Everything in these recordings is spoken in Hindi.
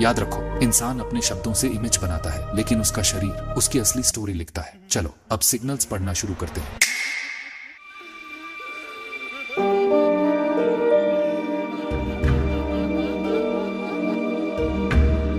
याद रखो, इंसान अपने शब्दों से इमेज बनाता है, लेकिन उसका शरीर उसकी असली स्टोरी लिखता है। चलो अब सिग्नल्स पढ़ना शुरू करते हैं।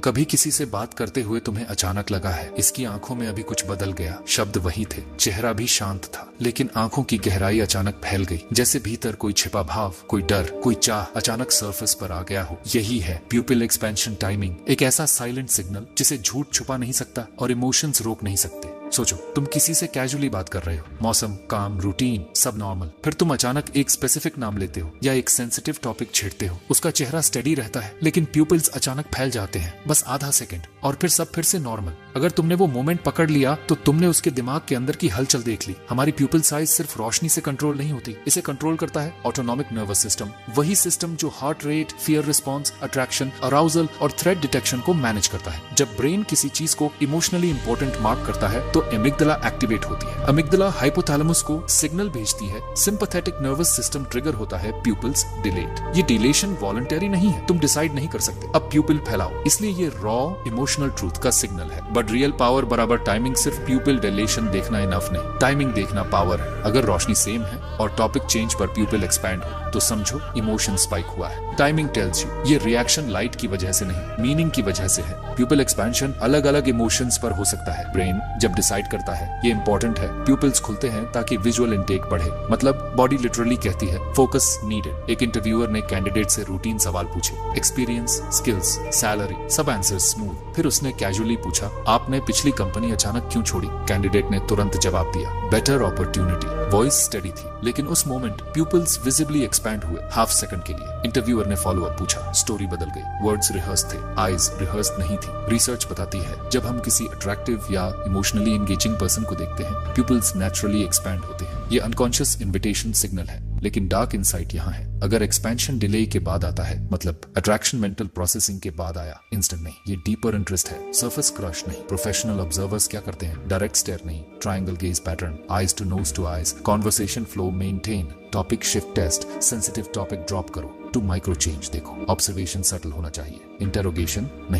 कभी किसी से बात करते हुए तुम्हें अचानक लगा है इसकी आंखों में अभी कुछ बदल गया। शब्द वही थे, चेहरा भी शांत था, लेकिन आंखों की गहराई अचानक फैल गई, जैसे भीतर कोई छिपा भाव, कोई डर, कोई चाह अचानक सरफेस पर आ गया हो। यही है प्यूपिल एक्सपेंशन टाइमिंग, एक ऐसा साइलेंट सिग्नल जिसे झूठ छुपा नहीं सकता और इमोशंस रोक नहीं सकते। सोचो, तुम किसी से कैजुअली बात कर रहे हो, मौसम, काम, रूटीन सब नॉर्मल, फिर तुम अचानक एक स्पेसिफिक नाम लेते हो या एक सेंसिटिव टॉपिक छेड़ते हो। उसका चेहरा स्टेडी रहता है, लेकिन प्यूपिल्स अचानक फैल जाते हैं, बस आधा सेकंड, और फिर सब फिर से नॉर्मल। अगर तुमने वो मोमेंट पकड़ लिया तो तुमने उसके दिमाग के अंदर की हलचल देख ली। हमारी प्यूपिल साइज सिर्फ रोशनी से कंट्रोल नहीं होती, इसे कंट्रोल करता है ऑटोनॉमिक नर्वस सिस्टम, वही सिस्टम जो heart rate, fear response, attraction, arousal और थ्रेट डिटेक्शन को मैनेज करता है। जब ब्रेन किसी चीज को इमोशनली इंपॉर्टेंट मार्क करता है तो एमिग्डाला एक्टिवेट होती है। अमिग्डाला हाइपोथैलेमस को सिग्नल भेजती है, सिंपैथेटिक नर्वस सिस्टम ट्रिगर होता है, प्यूपिल्स डिलेट। ये डिलेशन वॉलंटरी नहीं है, तुम डिसाइड नहीं कर सकते अब प्यूपिल फैलाओ, इसलिए ये रॉ इमोशनल ट्रूथ का सिग्नल है। बट रियल पावर बराबर टाइमिंग सिर्फ प्यूपिल डिलेशन देखना इनफ नहीं, टाइमिंग देखना पावर है। अगर रोशनी सेम है और टॉपिक चेंज पर प्यूपिल एक्सपैंड हो तो समझो इमोशन स्पाइक हुआ है। टाइमिंग टेल्स यू ये रिएक्शन लाइट की वजह से नहीं, मीनिंग की वजह से है। प्यूपिल एक्सपेंशन अलग अलग इमोशंस पर हो सकता है। ब्रेन जब डिसाइड करता है ये इंपॉर्टेंट है, प्यूपिल्स खुलते हैं ताकि विजुअल इनटेक बढ़े, मतलब बॉडी लिटरली कहती है फोकस नीडेड। एक इंटरव्यूअर ने कैंडिडेट से रूटीन सवाल पूछे, एक्सपीरियंस, स्किल्स, सैलरी, सब आंसर्स स्मूथ। फिर उसने कैजुअली पूछा, आपने पिछली कंपनी अचानक क्यों छोड़ी? कैंडिडेट ने तुरंत जवाब दिया, बेटर अपॉर्चुनिटी। वॉइस स्टेडी थी, लेकिन उस मोमेंट प्यूपिल्स विजिबली एक्सपैंड हुए, हाफ सेकंड के लिए। इंटरव्यूअर ने फॉलो अप पूछा, स्टोरी बदल गई, वर्ड्स रिहर्स थे, आईज रिहर्स नहीं थी। रिसर्च बताती है जब हम किसी अट्रैक्टिव या इमोशनली एंगेजिंग पर्सन को देखते हैं, प्यूपिल्स नेचुरली एक्सपैंड होते हैं। ये अनकॉन्शियस इन्विटेशन सिग्नल है, लेकिन डार्क इनसाइट यहाँ है। अगर एक्सपेंशन डिले के बाद आता है, मतलब अट्रैक्शन मेंटल प्रोसेसिंग के बाद आया, इंस्टेंट नहीं, ये डीपर इंटरेस्ट है, सरफेस क्रश नहीं। प्रोफेशनल ऑब्जर्वर्स क्या करते हैं? डायरेक्ट स्टेयर नहीं, triangle gaze pattern, eyes to nose to eyes, conversation flow maintain, topic shift test, sensitive topic drop करो, टू माइक्रो चेंज देखो। ऑब्जर्वेशन सटल होना चाहिए, इंटेरोगेशन नहीं।